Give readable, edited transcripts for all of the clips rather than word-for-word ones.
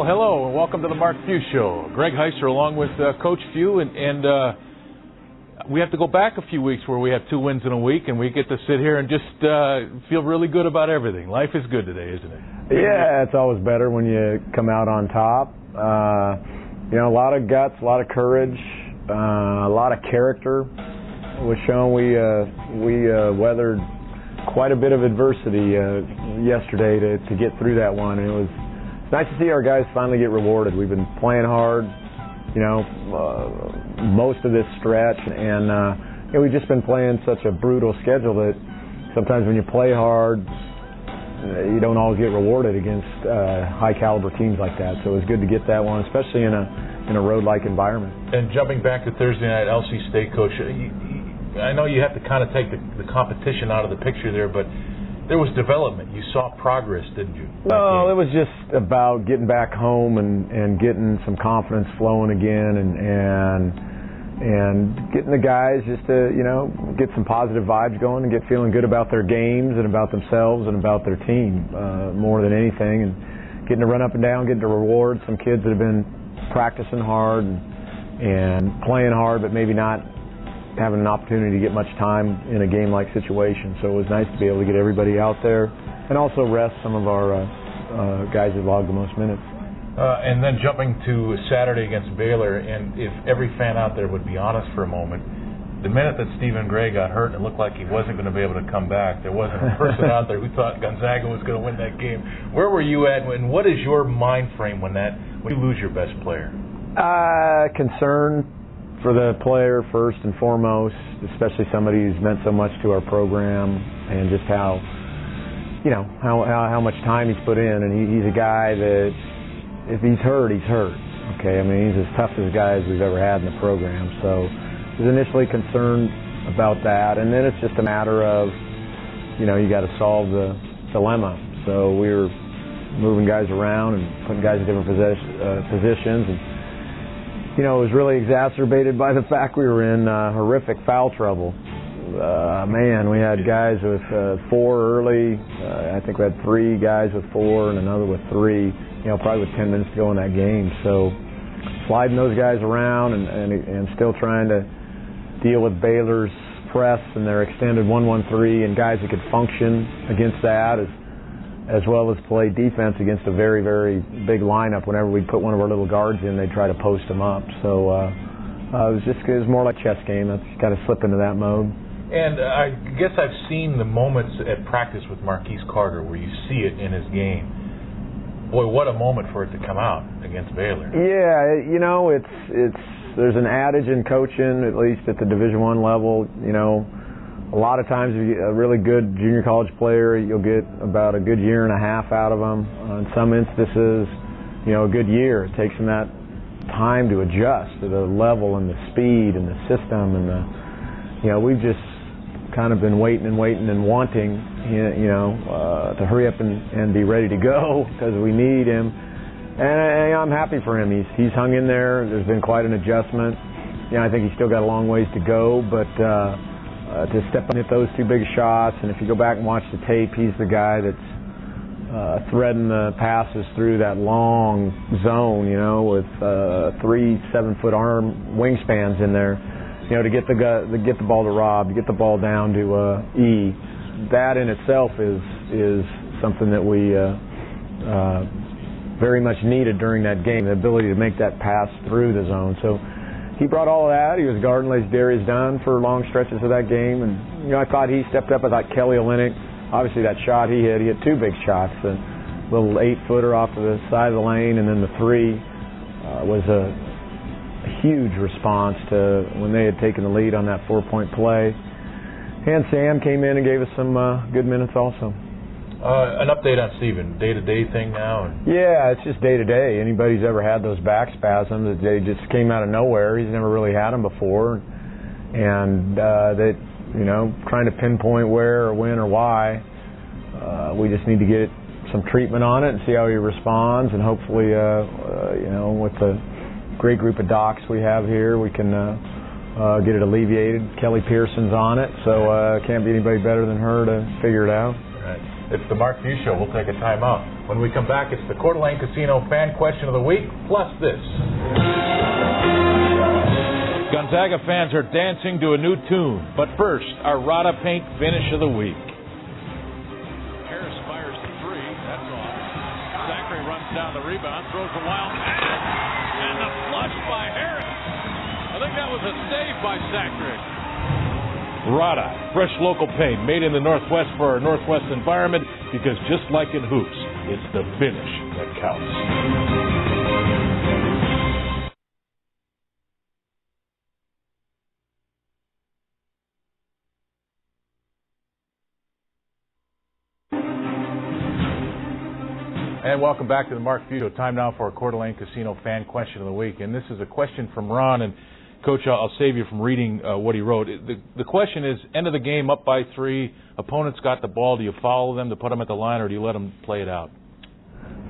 Well, hello, and welcome to the Mark Few Show. Greg Heiser along with Coach Few, and we have to go back a few weeks where we have 2 wins in a week, and we get to sit here and just feel really good about everything. Life is good today, isn't it? Yeah, it's always better when you come out on top. A lot of guts, a lot of courage, a lot of character was shown. We weathered quite a bit of adversity yesterday to get through that one, and it was nice to see our guys finally get rewarded. We've been playing hard, most of this stretch, and we've just been playing such a brutal schedule that sometimes when you play hard, you don't always get rewarded against high caliber teams like that. So it was good to get that one, especially in a road-like environment. And jumping back to Thursday night, LC State, Coach, I know you have to kind of take the competition out of the picture there, but there was development. You saw progress, didn't you? No, it was just about getting back home and getting some confidence flowing again and getting the guys just to, get some positive vibes going and get feeling good about their games and about themselves and about their team more than anything, and getting to run up and down, getting to reward some kids that have been practicing hard and playing hard but maybe not having an opportunity to get much time in a game-like situation. So it was nice to be able to get everybody out there and also rest some of our guys that logged the most minutes. And then jumping to Saturday against Baylor, and if every fan out there would be honest for a moment, the minute that Stephen Gray got hurt and it looked like he wasn't going to be able to come back, there wasn't a person out there who thought Gonzaga was going to win that game. Where were you at, and what is your mind frame when you lose your best player? Concern for the player first and foremost, especially somebody who's meant so much to our program, and just how much time he's put in. And he's a guy that if he's hurt, he's hurt. Okay, I mean, he's as tough as guys we've ever had in the program. So I was initially concerned about that, and then it's just a matter of, you got to solve the dilemma. So we were moving guys around and putting guys in different positions, and it was really exacerbated by the fact we were in horrific foul trouble. We had guys with 4 early. I think we had 3 guys with 4 and another with 3, probably with 10 minutes to go in that game. So sliding those guys around and still trying to deal with Baylor's press and their extended 1-1-3 and guys that could function against that as well as play defense against a very, very big lineup. Whenever we'd put one of our little guards in, they'd try to post them up. So it was more like a chess game. That's kind of slip into that mode. And I guess I've seen the moments at practice with Marquise Carter where you see it in his game. Boy, what a moment for it to come out against Baylor. Yeah, it's there's an adage in coaching, at least at the Division I level, a lot of times, if you're a really good junior college player, you'll get about a good year and a half out of them. In some instances, a good year. It takes them that time to adjust to the level and the speed and the system, and we've just kind of been waiting and wanting, to hurry up and be ready to go because we need him. And I'm happy for him. He's hung in there. There's been quite an adjustment. I think he's still got a long ways to go, but to step and hit those 2 big shots, and if you go back and watch the tape, he's the guy that's threading the passes through that long zone, with 3 7-foot arm wingspans in there, to get the ball to Rob, to get the ball down to E. That in itself is something that we very much needed during that game, the ability to make that pass through the zone. So he brought all of that. He was guarding like Darius Dunn for long stretches of that game, and I thought he stepped up. I thought Kelly Olynyk, obviously that shot he hit 2 big shots, a little 8-footer off to the side of the lane, and then the 3 was a huge response to when they had taken the lead on that 4-point play. And Sam came in and gave us some good minutes also. An update on Stephen, day-to-day thing now? Yeah, it's just day-to-day. Anybody's ever had those back spasms, they just came out of nowhere. He's never really had them before. And trying to pinpoint where or when or why, we just need to get some treatment on it and see how he responds. And hopefully, with the great group of docs we have here, we can get it alleviated. Kelly Pearson's on it, so can't be anybody better than her to figure it out. Right. It's the Mark Few Show. We'll take a time out. When we come back, it's the Coeur d'Alene Casino Fan Question of the Week, plus this. Gonzaga fans are dancing to a new tune. But first, our Rada Paint Finish of the Week. Harris fires the three. That's off. Zachary runs down the rebound, throws a wild pass, and the flush by Harris. I think that was a save by Zachary. Rada, fresh local paint made in the Northwest for our Northwest environment, because just like in hoops, it's the finish that counts. And welcome back to the Mark Few Show. Time now for our Coeur d'Alene Casino Fan Question of the Week. And this is a question from Ron. And, Coach, I'll save you from reading what he wrote. The question is, end of the game, up by 3, opponents got the ball. Do you follow them to put them at the line, or do you let them play it out?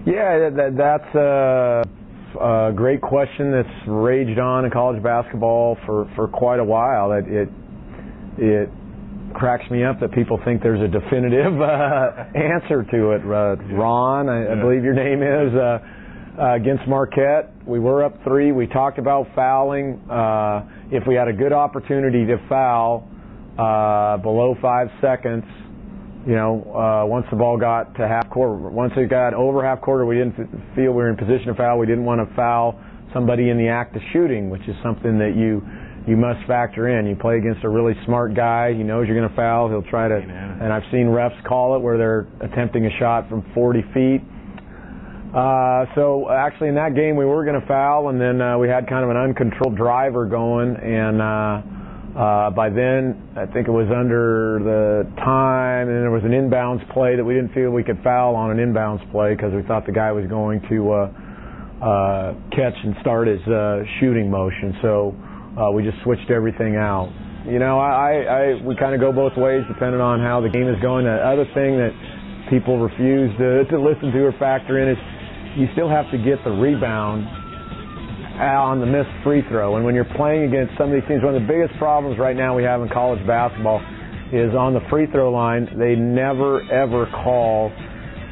Yeah, that's a great question that's raged on in college basketball for quite a while. It cracks me up that people think there's a definitive answer to it. Ron, I believe your name is, against Marquette. We were up 3. We talked about fouling. If we had a good opportunity to foul below 5 seconds, once the ball got to half court, once it got over half court, we didn't feel we were in position to foul. We didn't want to foul somebody in the act of shooting, which is something that you must factor in. You play against a really smart guy. He knows you're going to foul. He'll try to, and I've seen refs call it where they're attempting a shot from 40 feet. So actually in that game we were going to foul, and then we had kind of an uncontrolled driver going, and by then I think it was under the time, and there was an inbounds play that we didn't feel we could foul on an inbounds play because we thought the guy was going to catch and start his shooting motion. So we just switched everything out. We kind of go both ways depending on how the game is going. The other thing that people refuse to listen to or factor in is you still have to get the rebound on the missed free throw. And when you're playing against some of these teams, one of the biggest problems right now we have in college basketball is on the free throw line, they never ever call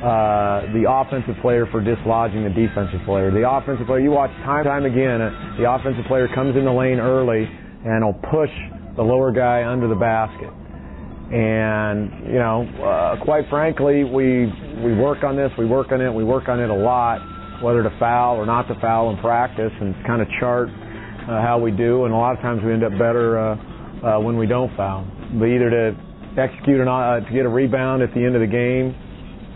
the offensive player for dislodging the defensive player. The offensive player, you watch time and time again, the offensive player comes in the lane early and will push the lower guy under the basket. And, quite frankly, we work on this, we work on it a lot, whether to foul or not to foul in practice, and kind of chart how we do. And a lot of times we end up better when we don't foul. But either to execute to get a rebound at the end of the game,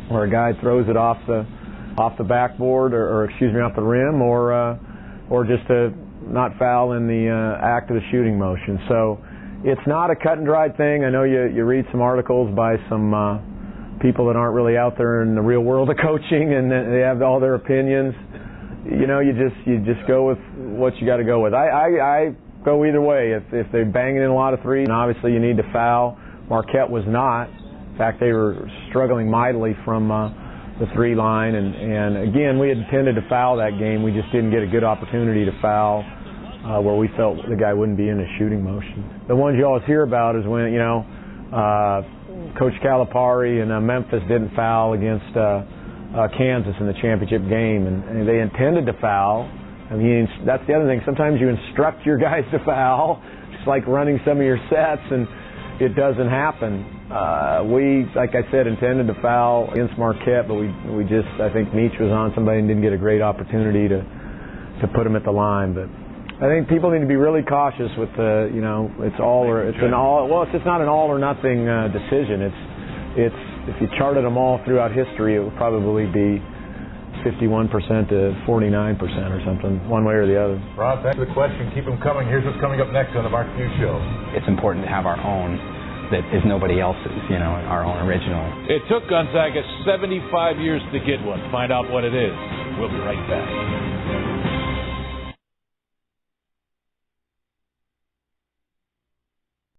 or a guy throws it off the backboard, or off the rim, or just to not foul in the act of the shooting motion. So it's not a cut and dried thing. I know you read some articles by some people that aren't really out there in the real world of coaching, and they have all their opinions. You just go with what you got to go with. I go either way. If they're banging in a lot of threes, and obviously you need to foul. Marquette was not. In fact, they were struggling mightily from the 3 line, and again, we had intended to foul that game. We just didn't get a good opportunity to foul where we felt the guy wouldn't be in a shooting motion. The ones you always hear about is when, Coach Calipari and Memphis didn't foul against Kansas in the championship game, and they intended to foul. I mean, that's the other thing. Sometimes you instruct your guys to foul, just like running some of your sets, and it doesn't happen. We, like I said, intended to foul against Marquette, but we just, I think Meach was on somebody and didn't get a great opportunity to put him at the line. But I think people need to be really cautious with it's all or it's an all. Well, it's just not an all or nothing decision. It's if you charted them all throughout history, it would probably be 51% to 49% or something, one way or the other. Ron, thanks for the question. Keep them coming. Here's what's coming up next on the Mark Few Show. It's important to have our own that is nobody else's, our own original. It took Gonzaga 75 years to get one. Find out what it is. We'll be right back.